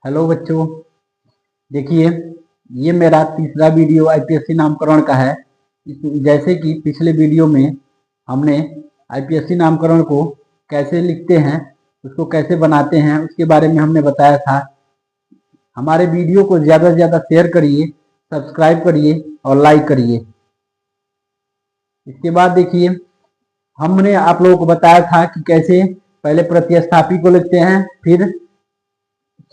Hello बच्चों, देखिए ये मेरा तीसरा वीडियो आईपीएससी नामकरण का है। जैसे कि पिछले वीडियो में हमने आईपीएससी नामकरण को कैसे लिखते हैं, उसको कैसे बनाते हैं, उसके बारे में हमने बताया था। हमारे वीडियो को ज़्यादा से ज़्यादा शेयर करिए, सब्सक्राइब करिए और लाइक करिए। इसके बाद देखिए हमने आप लोगों को बताया था कि कैसे पहले प्रतिस्थापी को लिखते हैं, फिर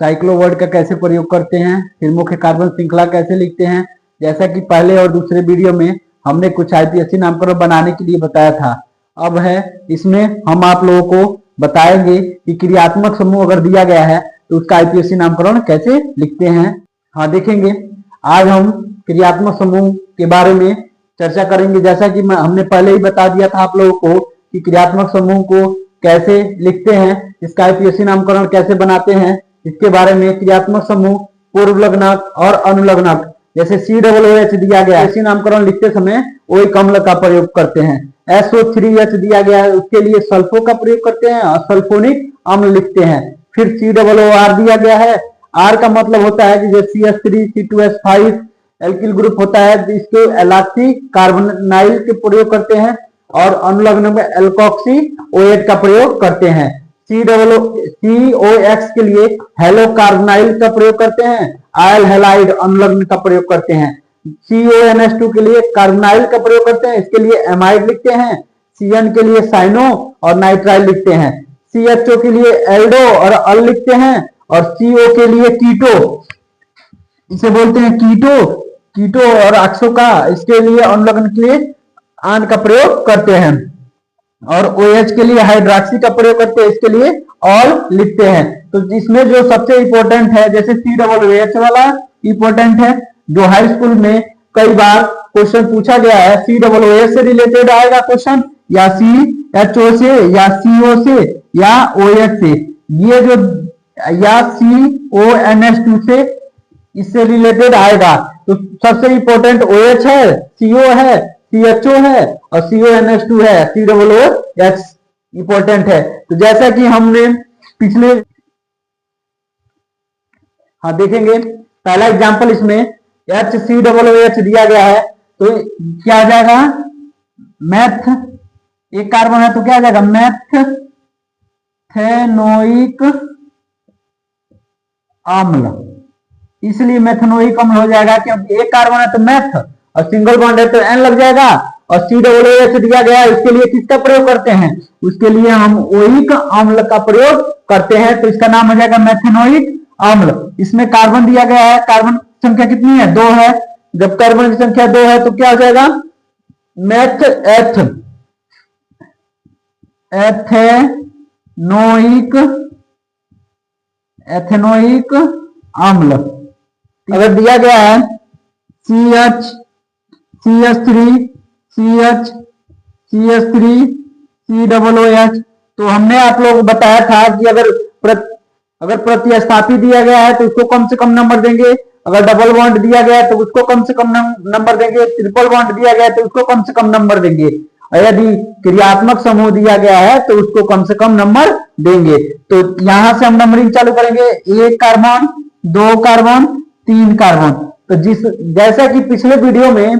साइक्लोवर्ड का कैसे प्रयोग करते हैं, फिर मुख्य कार्बन श्रृंखला कैसे लिखते हैं। जैसा कि पहले और दूसरे वीडियो में हमने कुछ आईपीएससी नामकरण बनाने के लिए बताया था। अब है इसमें हम आप लोगों को बताएंगे कि क्रियात्मक समूह अगर दिया गया है तो उसका आईपीएससी नामकरण कैसे लिखते हैं। हाँ देखेंगे, आज हम क्रियात्मक समूह के बारे में चर्चा करेंगे। जैसा कि हमने पहले ही बता दिया था आप लोगों को कि क्रियात्मक समूह को कैसे लिखते हैं, इसका आईपीएससी नामकरण कैसे बनाते हैं, इसके बारे में। क्रियात्मक समूह पूर्व लग्नक और अनुलग्नक, जैसे COOH दिया गया है, इसी नामकरण लिखते समय OH अम्ल का प्रयोग करते हैं। SO3H दिया गया है, उसके लिए सल्फो का प्रयोग करते हैं और सल्फोनिक अम्ल लिखते हैं। फिर COOR दिया गया है, R का मतलब होता है कि जो CH3 C2H5 एल्किल ग्रुप होता है, इसके एलॉक्सी कार्बोनाइल के प्रयोग करते हैं। और अनुलग्न में एल्कोक्सी OH का प्रयोग करते हैं। COX के लिए हेलो कार्बोनाइल का प्रयोग करते हैं, आयल हेलाइड अनुलग्न का प्रयोग करते हैं। CONH2 के लिए कार्बोनाइल का प्रयोग करते हैं, इसके लिए एमाइड लिखते हैं। CN के लिए साइनो और नाइट्राइल लिखते हैं। CHO के लिए एल्डो और अल लिखते हैं। और CO के लिए कीटो, इसे बोलते हैं कीटो और ऑक्सो का, इसके लिए अनुलग्न के लिए आन का प्रयोग करते हैं। और OH के लिए हाइड्रोक्सी का प्रयोग करते हैं, इसके लिए ऑल लिखते हैं। तो इसमें जो सबसे इंपॉर्टेंट है, जैसे COOH वाला इंपॉर्टेंट है, जो हाई स्कूल में कई बार क्वेश्चन पूछा गया है। COOH से रिलेटेड आएगा क्वेश्चन, या CHO से, या CO से, या OH से। ये जो या CONH2 से, इससे रिलेटेड आएगा। तो सबसे इंपॉर्टेंट OH है, CO है, CHO है और CONH2 है, COOH इंपॉर्टेंट है। तो जैसा कि हमने पिछले देखेंगे, पहला एग्जांपल इसमें HCOOH दिया गया है, तो क्या आ जाएगा, मैथ, एक कार्बन है तो क्या आ जाएगा, मैथेनोइक अम्ल। इसलिए मैथेनोइक अम्ल हो जाएगा क्योंकि एक कार्बन है तो मैथ और सिंगल बॉन्ड है तो N लग जाएगा। और COOH दिया गया है, इसके लिए किसका प्रयोग करते हैं, उसके लिए हम ओइक अम्ल का प्रयोग करते हैं। तो इसका नाम हो जाएगा मैथेनोइक अम्ल। इसमें कार्बन दिया गया है, कार्बन संख्या कितनी है, 2 है। जब कार्बन की संख्या 2 है तो क्या हो जाएगा, एथेनोइक अम्ल। अगर दिया गया है CH3 CH CH3 COOH, तो हमने आप लोगों को बताया था कि अगर प्रतिस्थापी दिया गया है तो उसको कम से कम नंबर देंगे। अगर डबल बॉन्ड दिया गया है तो उसको कम से कम नंबर देंगे। ट्रिपल बॉन्ड दिया गया है तो उसको कम से कम नंबर देंगे। और यदि क्रियात्मक समूह दिया गया है तो उसको कम से कम नंबर देंगे। तो यहां से हम नंबरिंग चालू करेंगे, 1 कार्बन, 2 कार्बन, 3 कार्बन। तो जैसा कि पिछले वीडियो में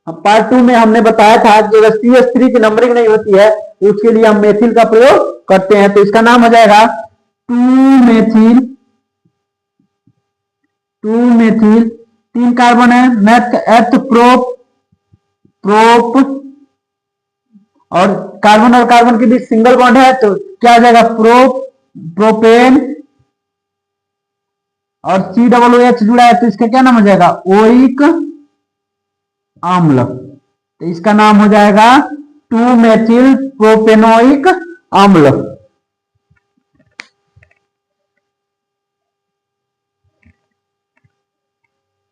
पार्ट 2 में हमने बताया था कि अगर CH3 की नंबरिंग नहीं होती है तो उसके लिए हम मेथिल का प्रयोग करते हैं। तो इसका नाम हो जाएगा 2 मेथिल, 3 कार्बन है, मैथ एथ प्रोप, और कार्बन के बीच सिंगल बॉन्ड है तो क्या आ जाएगा, प्रोपेन। और COOH जुड़ा है तो इसका क्या नाम हो जाएगा, ओइक अम्ल। तो इसका नाम हो जाएगा 2 मेथिल प्रोपेनोइक अम्ल।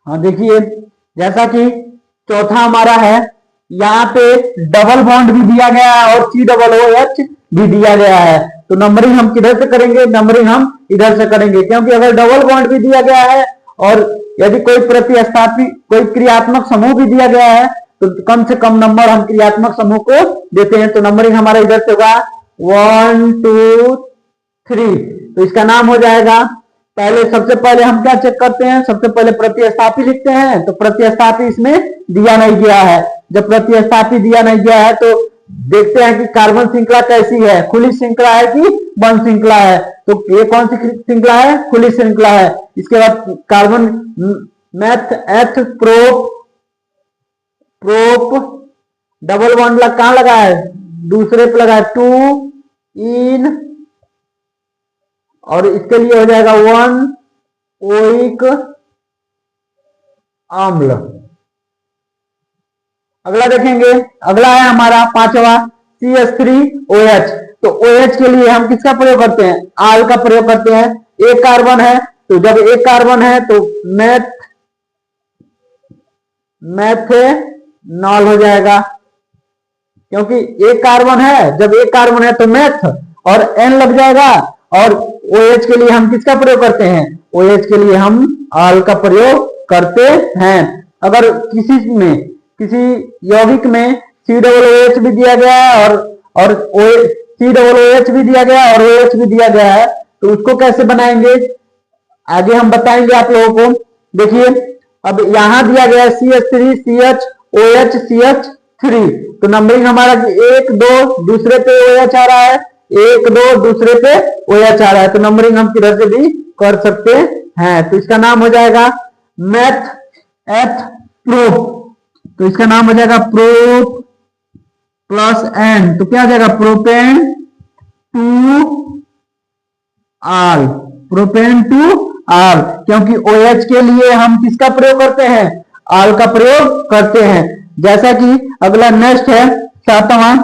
देखिए, जैसा कि चौथा हमारा है, यहाँ पे डबल बॉन्ड भी दिया गया है और COOH भी दिया गया है। तो नंबरिंग हम किधर से करेंगे, नंबरिंग हम इधर से करेंगे, क्योंकि अगर डबल बॉन्ड भी दिया गया है और यदि कोई प्रतिस्थापी, कोई क्रियात्मक समूह भी दिया गया है तो कम से कम नंबर हम क्रियात्मक समूह को देते हैं। तो नंबरिंग हमारा इधर से होगा 1 2 3। तो इसका नाम हो जाएगा पहले सबसे पहले हम क्या चेक करते हैं, सबसे पहले प्रतिस्थापी लिखते हैं। तो प्रतिस्थापी इसमें दिया नहीं गया है। जब प्रतिस्थापी दिया नहीं गया है तो देखते हैं कि कार्बन श्रृंखला कैसी है, खुली श्रृंखला है कि बंद श्रृंखला है। तो ये कौन सी श्रृंखला है, खुली श्रृंखला है। इसके बाद carbon math eth prop double bond कहां लगा है, दूसरे पे लगा है, 2 इन, और इसके लिए हो जाएगा 1 ओइक अम्ल। अगला देखेंगे, अगला है हमारा पांचवा CH3OH। तो OH के लिए हम किसका प्रयोग करते हैं, आल का प्रयोग करते हैं। एक कार्बन है, तो जब एक कार्बन है तो मैथेनॉल हो जाएगा, क्योंकि एक कार्बन है, जब एक कार्बन है तो मैथ और एन लग जाएगा। और OH के लिए हम किसका प्रयोग करते हैं, OH के लिए हम आल का प्रयोग करते हैं। अगर किसी यौगिक में COOH भी दिया गया है और COOH भी दिया गया है और OH भी दिया गया है, तो उसको कैसे बनाएंगे आगे हम बताएंगे आप लोगों को। देखिए अब यहां दिया गया है CH3 CHOH CH3, तो नंबरिंग हमारा 1 2 दूसरे पे OH आ रहा है, 1 2 दूसरे पे OH आ रहा है, तो नंबरिंग हम किधर से भी कर सकते हैं। तो इसका नाम हो जाएगा मैथ एथ प्रोप। तो इसका नाम हो जाएगा प्रोप प्लस एन, तो क्या हो जाएगा प्रोपेन टू आल, प्रोपेन टू आल, क्योंकि OH के लिए हम किसका प्रयोग करते हैं, आल का प्रयोग करते हैं। जैसा कि अगला नेक्स्ट है सातवां,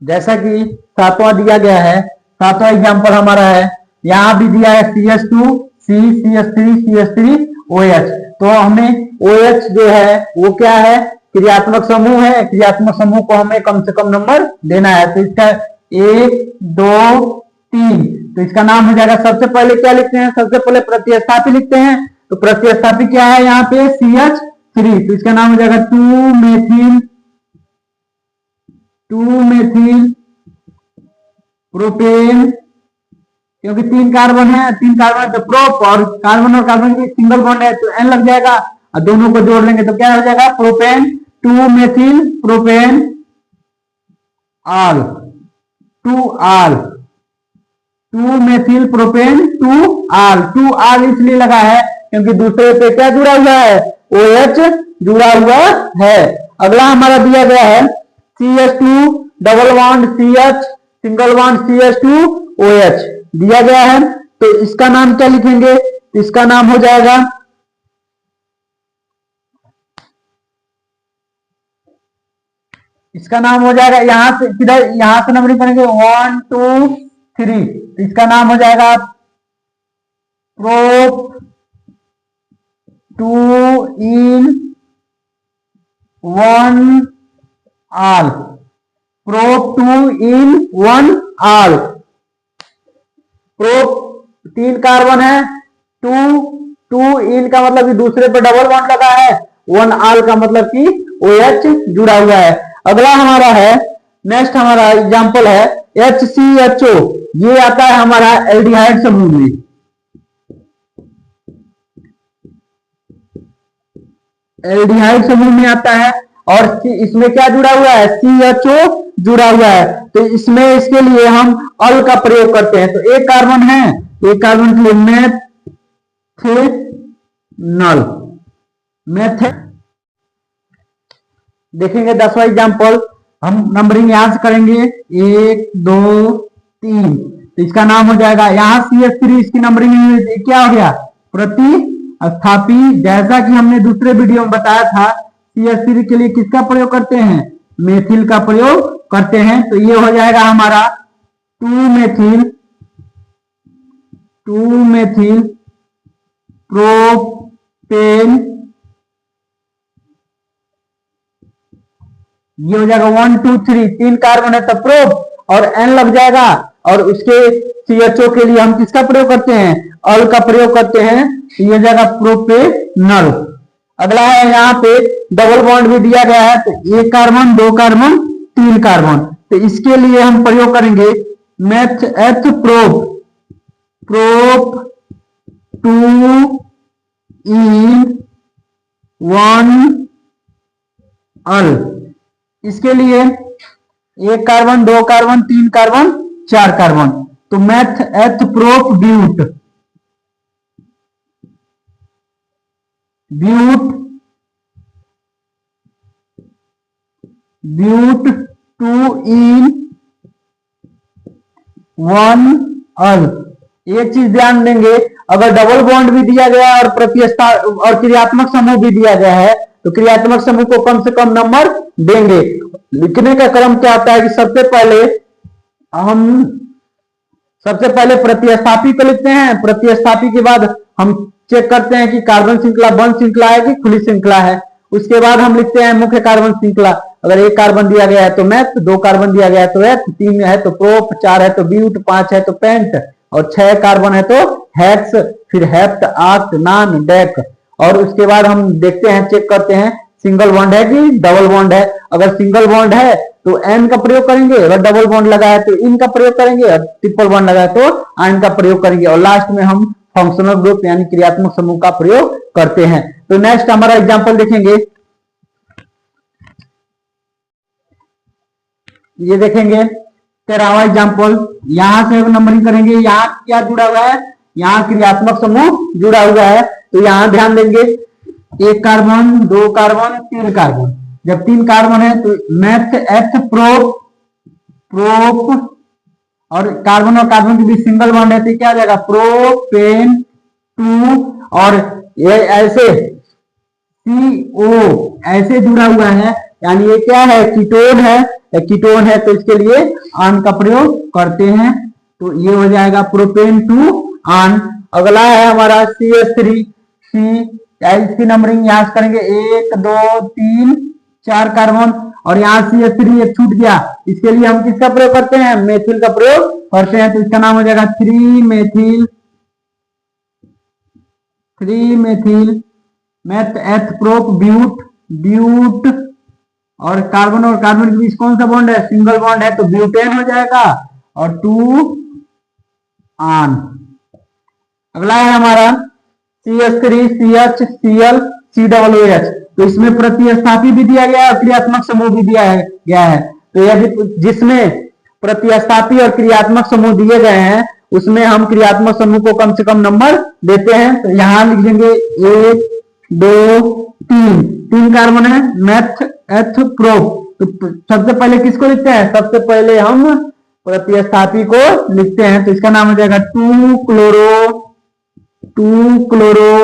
जैसा कि सातवां दिया गया है, सातवां एग्जांपल हमारा है, यहां भी दिया है CH2 C CH3 CH3OH। तो हमें OH जो है वो क्या है, क्रियात्मक समूह है, क्रियात्मक समूह को हमें कम से कम नंबर देना है। तो इसका 1 2 3, तो इसका नाम हो जाएगा, सबसे पहले क्या लिखते हैं, सबसे पहले प्रतिस्थापी लिखते हैं। तो प्रतिस्थापी क्या है यहाँ पे CH3, तो इसका नाम हो जाएगा 2 मेथिल प्रोपेन, क्योंकि 3 कार्बन है, 3 कार्बन तो प्रोप, और कार्बन की सिंगल बॉन्ड है तो एन लग जाएगा, और दोनों को जोड़ लेंगे तो क्या हो जाएगा प्रोपेन 2 मेथिल प्रोपेन आल, 2 आल, 2 मेथिल प्रोपेन 2 आल। 2 आल इसलिए लगा है क्योंकि दूसरे पे क्या जुड़ा हुआ है, OH जुड़ा हुआ है। अगला हमारा दिया गया है CH2 double bond CH single bond CH2OH दिया गया है। तो इसका नाम क्या लिखेंगे, इसका नाम हो जाएगा, इसका नाम हो जाएगा, यहां से किधर, यहां से नंबरिंग करेंगे 1 2 3, तो इसका नाम हो जाएगा प्रोप 2 इन 1 आल, प्रोप 2 इन 1 आल। प्रोप 3 कार्बन है, 2 इन का मतलब कि दूसरे पर डबल बॉन्ड लगा है, 1 आल का मतलब कि OH जुड़ा हुआ है। अगला हमारा है, नेक्स्ट हमारा एग्जांपल है HCHO, ये आता है हमारा एल्डिहाइड समूह में। एल्डिहाइड समूह में आता है और इसमें क्या जुड़ा हुआ है, CHO जुड़ा हुआ है। तो इसमें इसके लिए हम अल का प्रयोग करते हैं। तो एक कार्बन है, एक कार्बन के लिए मैथेनॉल देखेंगे 10वां एग्जांपल, हम नंबरिंग यहां से करेंगे 1 2 3, तो इसका नाम हो जाएगा, यहाँ CH3 इसकी नंबरिंग क्या हो गया, प्रतिस्थापी। जैसा कि हमने दूसरे वीडियो में बताया था, CH3 के लिए किसका प्रयोग करते हैं, मेथिल का प्रयोग करते हैं। तो ये हो जाएगा हमारा 2 मेथिल प्रोपेन, ये हो जाएगा 1 2 3, 3 कार्बन है तो प्रोप और एन लग जाएगा, और उसके CHO के लिए हम किसका प्रयोग करते हैं, अल का प्रयोग करते हैं, तो ये हो जाएगा प्रोपेनल। अगला है यहाँ पे डबल बॉन्ड भी दिया गया है, तो 1 कार्बन 2 कार्बन 3 कार्बन, तो इसके लिए हम प्रयोग करेंगे मैथ एथ प्रोप प्रोप 2 इन 1 अल। इसके लिए 1 कार्बन, 2 कार्बन, 3 कार्बन, 4 कार्बन। तो meth eth prop but, but but 2 इन 1 अल। एक चीज ध्यान देंगे, अगर डबल बॉन्ड भी दिया गया है और और क्रियात्मक समूह भी दिया गया है तो क्रियात्मक समूह को कम से कम नंबर देंगे। लिखने का क्रम क्या होता है कि सबसे पहले प्रतिस्थापी को लिखते हैं। प्रतिस्थापी के बाद हम चेक करते हैं कि कार्बन श्रृंखला बंद श्रृंखला है कि खुली श्रृंखला है। उसके बाद हम लिखते हैं मुख्य कार्बन श्रृंखला। अगर 1 कार्बन दिया गया है तो मैथ, 2 कार्बन दिया गया है तो एथ, 3 है तो प्रोप, 4 है तो ब्यूट, 5 है तो पेंट और 6 कार्बन है तो हेक्स, फिर हेप्ट, आक्ट, नान, डेक। और उसके बाद हम देखते हैं, चेक करते हैं सिंगल बॉन्ड है कि डबल बॉन्ड है। अगर सिंगल बॉन्ड है तो एन का प्रयोग करेंगे, अगर डबल बॉन्ड लगा है तो इन का प्रयोग करेंगे, और ट्रिपल बॉन्ड लगा है तो आयन का प्रयोग करेंगे। और लास्ट में हम फंक्शनल ग्रुप यानी क्रियात्मक समूह का प्रयोग करते हैं। तो नेक्स्ट हमारा एग्जाम्पल देखेंगे, ये देखेंगे 13वां एग्जाम्पल। यहां से नंबरिंग करेंगे। यहाँ क्या जुड़ा हुआ है, यहाँ क्रियात्मक समूह जुड़ा हुआ है। तो यहाँ ध्यान देंगे 1 कार्बन, 2 कार्बन, 3 कार्बन। जब 3 कार्बन है तो मैथ एथ प्रोप और कार्बन के बीच सिंगल बॉन्ड है तो क्या आ जाएगा प्रोपेन 2। और ये ऐसे CO ऐसे जुड़ा हुआ है, यानी ये क्या है कीटोन है, कीटोन है तो इसके लिए आन का प्रयोग करते हैं। तो ये हो जाएगा प्रोपेन 2 आन। अगला है हमारा CH3 C। इसकी नंबरिंग यहाँ से करेंगे 1 2 3 4 कार्बन और यहाँ CH3 एक छूट गया। इसके लिए हम किसका प्रयोग करते हैं, मेथिल का प्रयोग करते हैं। तो इसका नाम हो जाएगा 3 methyl meth eth prop but और कार्बन के बीच कौन सा बॉन्ड है, सिंगल बॉन्ड है तो ब्यूटेन हो जाएगा और 2 आन। अगला है हमारा CH3 CH Cl COOH। तो इसमें प्रतिस्थापी भी दिया गया है और क्रियात्मक समूह भी दिया गया है। तो यदि जिसमें प्रतिस्थापी और क्रियात्मक समूह दिए गए हैं उसमें हम क्रियात्मक समूह को कम से कम नंबर देते हैं। तो यहां लिख देंगे 1 2 3 कार्बन है मैथ एथ प्रोप। तो सबसे पहले किसको लिखते हैं, सबसे पहले हम प्रतिस्थापी को लिखते हैं। तो इसका नाम हो जाएगा 2 क्लोरो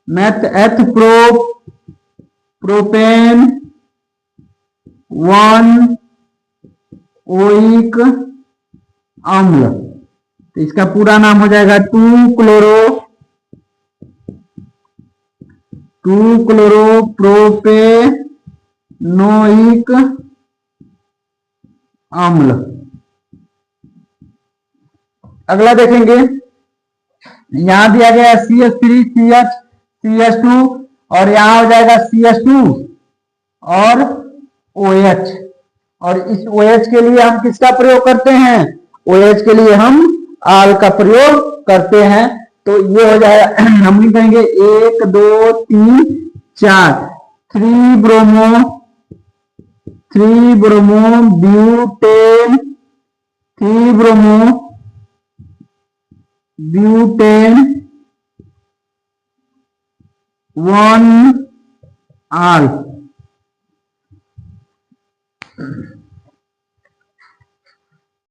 मैथ एथ प्रोपेन 1 ओइक अम्ल। तो इसका पूरा नाम हो जाएगा 2 क्लोरो प्रोपेनोइक अम्ल। अगला देखेंगे, यहां दिया गया CH3 CH2 और यहां हो जाएगा CH2 और OH। और इस OH के लिए हम किसका प्रयोग करते हैं, OH के लिए हम आल का प्रयोग करते हैं। तो ये हो जाएगा, हम लिखेंगे 1 2 3 4 3 ब्रोमो ब्यूटेन 1 आल।